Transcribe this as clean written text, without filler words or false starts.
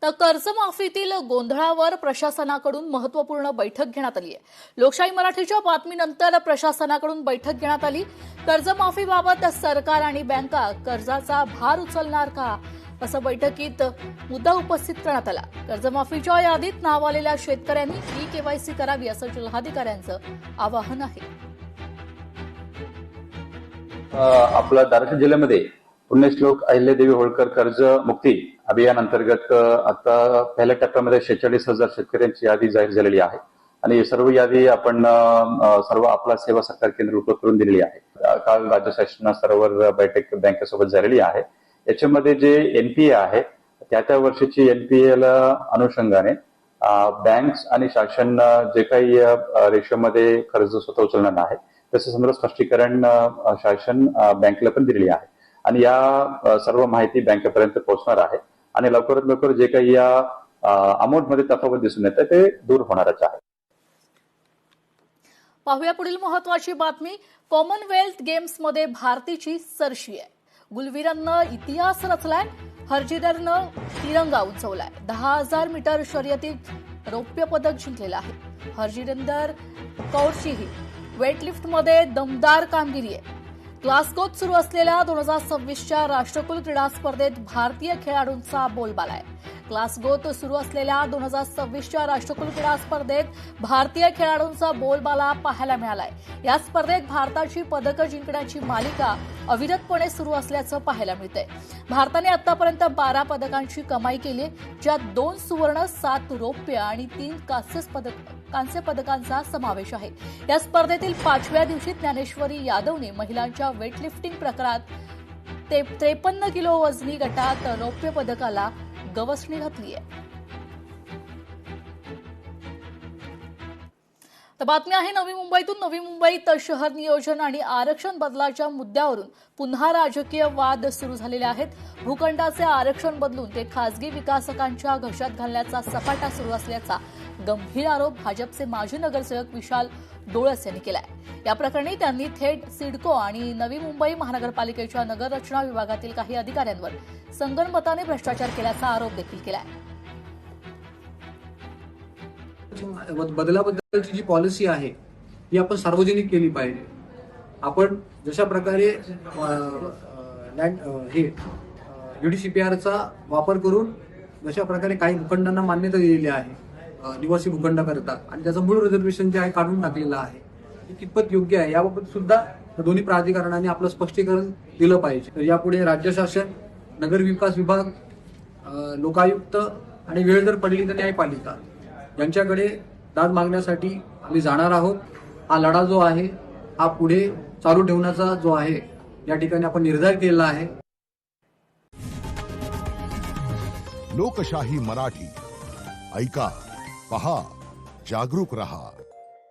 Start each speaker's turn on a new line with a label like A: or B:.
A: तर कर्जमाफीतील गोंधळावर प्रशासनाकडून महत्त्वपूर्ण बैठक घेण्यात आली आहे। लोकशाही मराठीच्या बातमीनंतर प्रशासनाकडून बैठक घेण्यात आली। कर्जमाफीबाबत सरकार आणि बँका कर्जाचा भार उचलणार का, असं बैठकीत मुद्दा उपस्थित करण्यात आला। कर्जमाफीच्या यादीत नाव आलेल्या शेतकऱ्यांनी ई-केवायसी करावी असं जिल्हाधिकाऱ्यांचं आवाहन आहे।
B: आपल्या धाराशिव जिल्ह्यामध्ये पुण्यश्लोक अहिल्यादेवी होळकर कर्ज मुक्ती अभियान अंतर्गत आता पहिल्या टप्प्यामध्ये 46,000 शेतकऱ्यांची यादी जाहीर झालेली आहे आणि सर्व यादी आपण सर्व आपला सेवा सरकार केंद्र उपलब्ध करून दिलेली आहे। काल राज्य शासनास्तरावर बैठक बँकेसोबत झालेली आहे। याच्यामध्ये जे एनपीए आहे त्या वर्षीची एनपीएला अनुषंगाने बँक्स आणि शासन जे काही रेशोमध्ये कर्ज स्वतः उचलणार आहे त्याचं संदर्भ स्पष्टीकरण शासन बँकेला पण दिलेली आहे आणि या सर्व माहिती बँकेपर्यंत पोहोचणार आहे आणि लवकरात लवकर जे काही या अमाऊंटमध्ये तफावत दिसून येते ते दूर होणारच आहे।
A: पाहूया पुढील महत्त्वाची बातमी। कॉमनवेल्थ गेम्समध्ये भारतीची सरशी आहे। गुलवीरांना इतिहास रचलाय, हरजिंदरनं तिरंगा उंचवलाय। 10,000 मीटर शर्यतीत रौप्य पदक जिंकलेलं आहे। हरजिंदर कौरचीही वेटलिफ्टमध्ये दमदार कामगिरी आहे। ग्लासगोत सुरू असलेल्या 2026च्या राष्ट्रकुल क्रीडा स्पर्धेत भारतीय खेळाडूंचा बोलबाला आहे। ग्लासगोत सुरू असलेल्या 2026च्या राष्ट्रकुल क्रीडा स्पर्धेत भारतीय खेळाडूंचा बोलबाला पाहायला मिळालाय। या स्पर्धेत भारताची पदकं जिंकण्याची मालिका अविरतपणे सुरू असल्याचं पाहायला मिळतंय। भारताने आतापर्यंत 12 पदकांची कमाई केली, ज्यात 2 सुवर्ण, 7 रौप्य आणि 3 कांस्य पदकांचा समावेश आहे। या स्पर्धेतील 5व्या दिवशी ज्ञानेश्वरी यादवने महिलांच्या वेटलिफ्टिंग प्रकारात 53 किलो वजनी गटात रौप्य पदकाला गवसणी घातली आहे। तर बातमी आहे नवी मुंबईतून। नवी मुंबईत शहर नियोजन आणि आरक्षण बदलाच्या मुद्द्यावरून पुन्हा राजकीय वाद सुरू झालेले आहेत। भूखंडाचे आरक्षण बदलून ते खासगी विकासकांच्या घशात घालण्याचा सपाटा सुरू असल्याचा गंभीर आरोप भाजपचे माजी नगरसेवक विशाल डोळस यांनी केलाय। या प्रकरणी त्यांनी थेट सिडको आणि नवी मुंबई महानगरपालिकेच्या नगररचना विभागातील काही अधिकाऱ्यांवर संगनमताने भ्रष्टाचार केल्याचा आरोप देखील केलाय।
C: बदलाबद्दलची जी पॉलिसी आहे ती आपण सार्वजनिक केली पाहिजे। आपण जशा प्रकारे UDCPRचा वापर करून जशा प्रकारे काही भूखंडांना मान्यता दिलेली आहे निवासी भूखंडाकरता आणि त्याचं मूळ रिझर्वेशन जे आहे काढून टाकलेलं आहे हे कितपत योग्य आहे याबाबत सुद्धा दोन्ही प्राधिकरणाने आपलं स्पष्टीकरण दिलं पाहिजे। तर यापुढे राज्य शासन, नगर विकास विभाग, लोकायुक्त आणि वेळ जर पडली तर न्यायपालिका यांच्याकडे दाद मागण्यासाठी आम्ही जाणार आहोत। हा लढा जो आहे हा पुढे चालू ठेवण्याचा जो आहे या ठिकाणी आपण निर्धार केलेला आहे।
D: लोकशाही मराठी ऐका, पहा, जागरूक रहा।